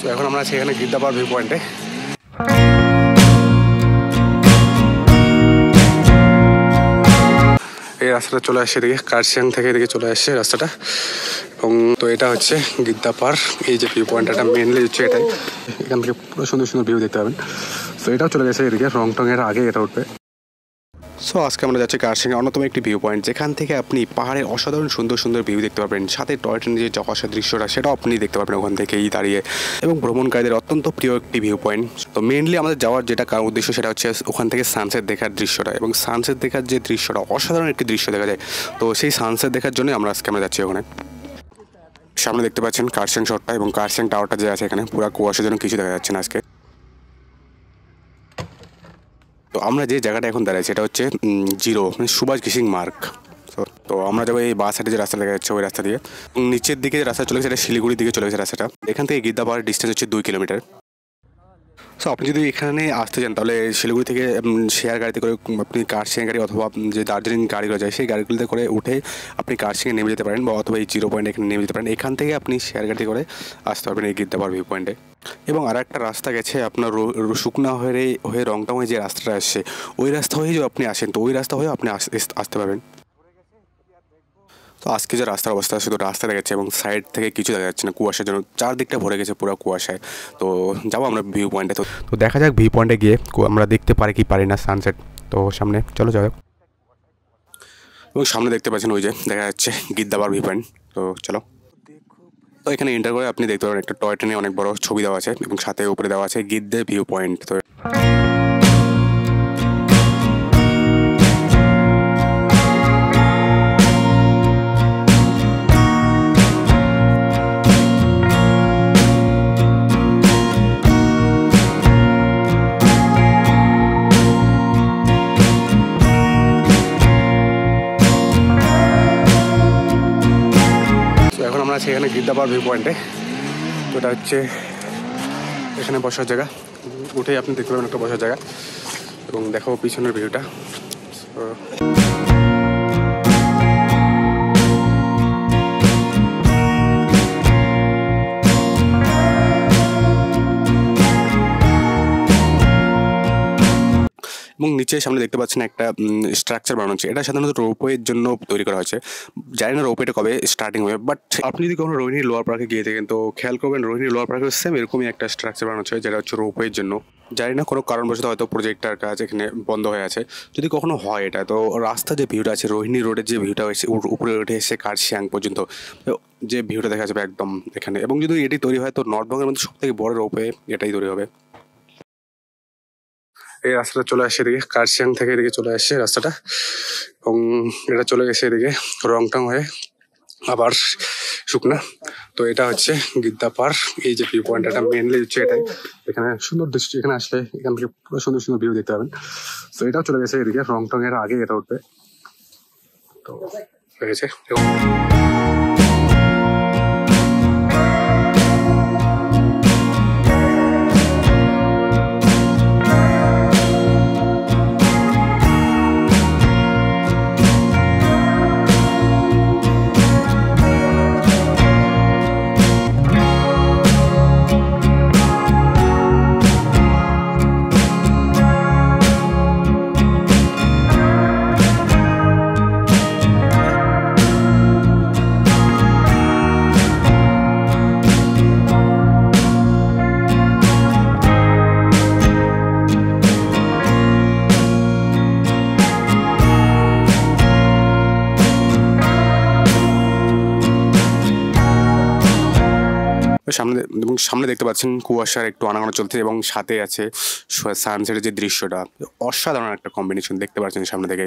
তো এখন আমরা আছি এখানে গিদ্দাপাড় ভিউ পয়েন্টে। এই রাস্তাটা চলে আসছে এদিকে, কার্শিয়াং থেকে এদিকে চলে আসছে রাস্তাটা। এবং তো এটা হচ্ছে গিদ্দাপাড়, এই যে ভিউ পয়েন্টটা মেনলি হচ্ছে এটাই। এখান থেকে পুরো সুন্দর সুন্দর ভিউ দেখতে পাবেন। তো এটাও চলে গেছে এদিকে, রংটং এর আগে এটা উঠবে। সো আজকে আমরা যাচ্ছি কার্শিয়াং অন্যতম একটি ভিউ পয়েন্ট, যেখান থেকে আপনি পাহাড়ের অসাধারণ সুন্দর সুন্দর ভিউ দেখতে পাবেন, সাথে টয় ট্রেনের যে জকাশা দৃশ্যটা সেটাও আপনি দেখতে পাবেন ওখান থেকেই দাঁড়িয়ে। এবং ভ্রমণকারীদের অত্যন্ত প্রিয় একটি ভিউ পয়েন্ট। তো মেনলি আমাদের যাওয়ার যেটা উদ্দেশ্য সেটা হচ্ছে ওখান থেকে সানসেট দেখার দৃশ্যটা, এবং সানসেট দেখার যে দৃশ্যটা অসাধারণ একটি দৃশ্য দেখা যায়। তো সেই সানসেট দেখার জন্যই আমরা যাচ্ছি ওখানে। সামনে দেখতে পাচ্ছেন কার্শিয়াং শহরটা এবং কার্শিয়াং টাওয়ারটা যে আছে এখানে, পুরো কুয়াশার জন্য কিছু দেখা যাচ্ছে না আজকে। তো আমরা যে জায়গাটা এখন দাঁড়াই সেটা হচ্ছে জিরো, মানে সুভাষ ঘিসিং মার্গ। তো আমরা যাবো এই বাস হাটে যে রাস্তা দেখা যাচ্ছে ওই রাস্তা দিয়ে। নিচের দিকে যে রাস্তা চলে গেছে সেটা শিলিগুড়ির দিকে চলে গেছে রাস্তাটা। এখান থেকে গিদ্দাপাড়ার ডিস্টেন্স হচ্ছে 2 কিলোমিটার। সো আপনি যদি এখানে আসতে চান তাহলে শিলিগুড়ি থেকে শেয়ার গাড়িতে করে আপনি কার্শিয়াং গাড়ি অথবা যে দার্জিলিং গাড়িগুলো যায় সেই গাড়িগুলোতে করে উঠে আপনি কার্শিয়াংয়ে নেমে যেতে পারেন, বা অথবা এই জিরো পয়েন্টে এখানে নেমে যেতে পারেন। এখান থেকে আপনি শেয়ার গাড়িতে করে আসতে পারবেন এই গিদ্দাপাড় ভিউ পয়েন্টে। এবং আর একটা রাস্তা গেছে আপনার শুকনা হয়ে রংটং হয়ে যে রাস্তাটা আসছে ওই রাস্তা হয়ে যদি আপনি আসেন তো ওই রাস্তা হয়ে আপনি আসতে পারবেন। তো আজকে যে রাস্তার অবস্থা, শুধু রাস্তা দেখা যাচ্ছে এবং সাইড থেকে কিছু দেখা যাচ্ছে না, কুয়াশার জন্য চারদিকটা ভরে গেছে পুরো কুয়াশায়। তো যাবো আমরা ভিউ পয়েন্টে। তো দেখা যাক ভিউ পয়েন্টে গিয়ে আমরা দেখতে পারি কি পারি না সানসেট। তো সামনে চলো যাও। এবং সামনে দেখতে পাচ্ছেন ওই যে দেখা যাচ্ছে গিদ্দাপাড় ভিউ পয়েন্ট। তো চলো। তো এখানে এন্টার করে আপনি দেখতে পারেন একটা টয় ট্রেনে অনেক বড় ছবি দেওয়া আছে এবং সাথে উপরে দেওয়া আছে গিদ্দে ভিউ পয়েন্ট। তো এখন আমরা আছি এখানে গিদ্দাপাড় ভিউ পয়েন্টে। তো এটা হচ্ছে এখানে বসার জায়গা, উঠেই আপনি দেখতে পাবেন একটা বসার জায়গা এবং দেখো পিছনের ভিউটা। এবং নিচে সামনে দেখতে পাচ্ছেন একটা স্ট্রাকচার বানানো হচ্ছে, এটা সাধারণত রোপওয়ের জন্য তৈরি করা হয়েছে। জানি না রোপওয়েটা কবে স্টার্টিং হবে, বাট আপনি যদি কখনো রোহিণী লোয়ার পার্কে গিয়ে থাকেন তো খেয়াল করবেন রোহিণী লোয়ার পার্কে সেম এরকমই একটা স্ট্রাকচার বানানো হচ্ছে যেটা হচ্ছে রোপওয়ের জন্য। জানি না কোনো কারণবশত হয়তো প্রজেক্টটার কাজ এখানে বন্ধ হয়ে আছে, যদি কখনো হয় এটা। তো রাস্তা যে ভিউটা আছে রোহিণী রোডের যে ভিউটা হয়েছে উপরে উঠে এসে কার্শিয়াং পর্যন্ত যে ভিউটা দেখা যাবে একদম এখানে। এবং যদি এটি তৈরি হয় তো নর্থবেঙ্গলের মধ্যে সব থেকে বড় রোপওয়ে এটাই তৈরি হবে। এই রাস্তাটা চলে আসছে এদিকে, কার্শিয়াং থেকে এদিকে চলে আসছে রাস্তাটা, এবং এটা চলে গেছে এদিকে রংটং হয়ে আবার শুকনা। তো এটা হচ্ছে গিদ্দাপাড়, এই যে ভিউ পয়েন্টটা মেনলি হচ্ছে এটাই। এখানে সুন্দর দৃশ্য, এখানে আসলে এখান থেকে পুরো সুন্দর সুন্দর ভিউ দেখতে পাবেন। তো এটাও চলে গেছে এদিকে, রংটং এর আগে এটা উঠবে। তো হয়ে গেছে। সামনে দেখতে পাচ্ছেন কুয়াশার একটু আনাগোনা চলছে এবং সাথে আছে সানসেটের যে দৃশ্যটা, অসাধারণ একটা কম্বিনেশন দেখতে পাচ্ছেন সামনে থেকে।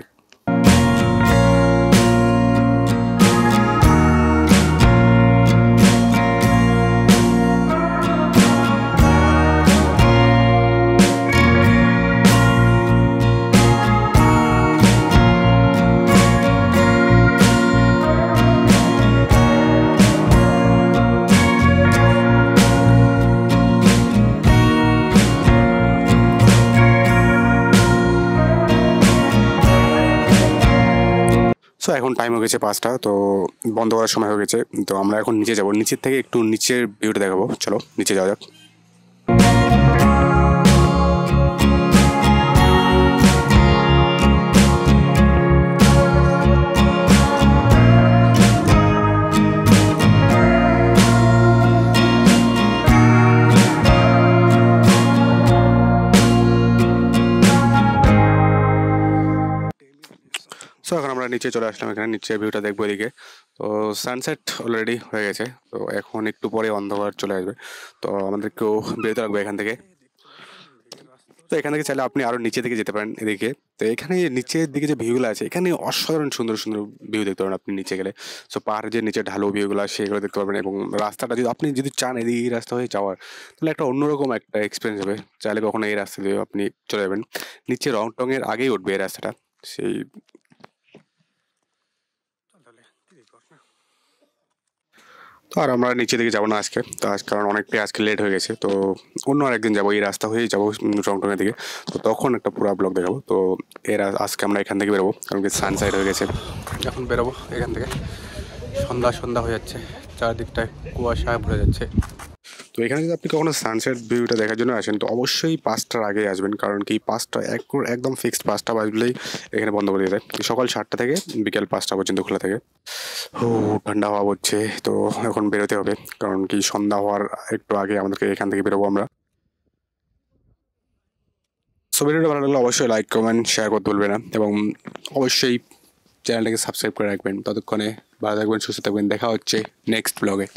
সো এখন টাইম হয়ে গেছে 5টা, তো বন্ধ করার সময় হয়ে গেছে। তো আমরা এখন নিচে যাব, নিচের থেকে একটু নিচের ভিউটা দেখাবো। চলো নিচে যাওয়া যাক। সো এখন আমরা নিচে চলে আসলাম, এখানে নিচে ভিউটা দেখবো এদিকে। তো সানসেট অলরেডি হয়ে গেছে, তো এখন একটু পরে অন্ধকার চলে আসবে, তো আমাদেরকেও বেরোতে লাগবে এখান থেকে। তো এখান থেকে চাইলে আপনি আরও নিচে দিকে যেতে পারেন এদিকে। তো এখানে নিচের দিকে যে ভিউগুলো আছে, এখানে অসাধারণ সুন্দর সুন্দর ভিউ দেখতে পারেন আপনি নিচে গেলে। সো পাহাড়ের যে নিচে ঢালু ভিউগুলো সেগুলো দেখতে পারবেন, এবং রাস্তাটা যদি আপনি যদি চান এদিকে এই রাস্তা হয়ে যাওয়ার, তাহলে একটা অন্যরকম একটা এক্সপিরিয়েন্স হবে। চাইলে কখনো এই রাস্তা দিয়ে আপনি চলে যাবেন, নিচে রং টঙের আগেই উঠবে এই রাস্তাটা। সেই তো আর আমরা নিচে দিকে যাবো না আজকে, তো আজ কারণ অনেকটাই আজকে লেট হয়ে গেছে। তো অন্য আরেকদিন যাবো, এই রাস্তা হয়েই যাবো রংটংয়ের দিকে। তো তখন একটা পুরো ব্লগ দেখাবো। তো আজকে আমরা এখান থেকে বেরোবো, কারণ কি সানসাইড হয়ে গেছে। এখন বেরোবো এখান থেকে, সন্ধ্যা সন্ধ্যা হয়ে যাচ্ছে, চারদিকটায় কুয়াশায় ভরে যাচ্ছে। তো এখানে যদি আপনি কখনো সানসেট ভিউটা দেখার জন্য আসেন, তো অবশ্যই 5টার আগে আসবেন, কারণ কি 5টা একদম ফিক্সড 5টা বাজলেই এখানে বন্ধ করে দিয়ে দেয়। সকাল 7টা থেকে বিকেল 5টা পর্যন্ত খোলা থাকে। ও ঠান্ডা হাওয়া হচ্ছে, তো এখন বেরোতে হবে, কারণ কি সন্ধ্যা হওয়ার একটু আগে আমাদেরকে এখান থেকে বেরোবো আমরা। সো ভিডিওটা ভালো লাগলে অবশ্যই লাইক কমেন্ট শেয়ার করতে ভুলবেন না, এবং অবশ্যই চ্যানেলটাকে সাবস্ক্রাইব করে রাখবেন। ততক্ষণে ভালো থাকবেন, সুস্থ থাকবেন, দেখা হচ্ছে নেক্সট ব্লগে।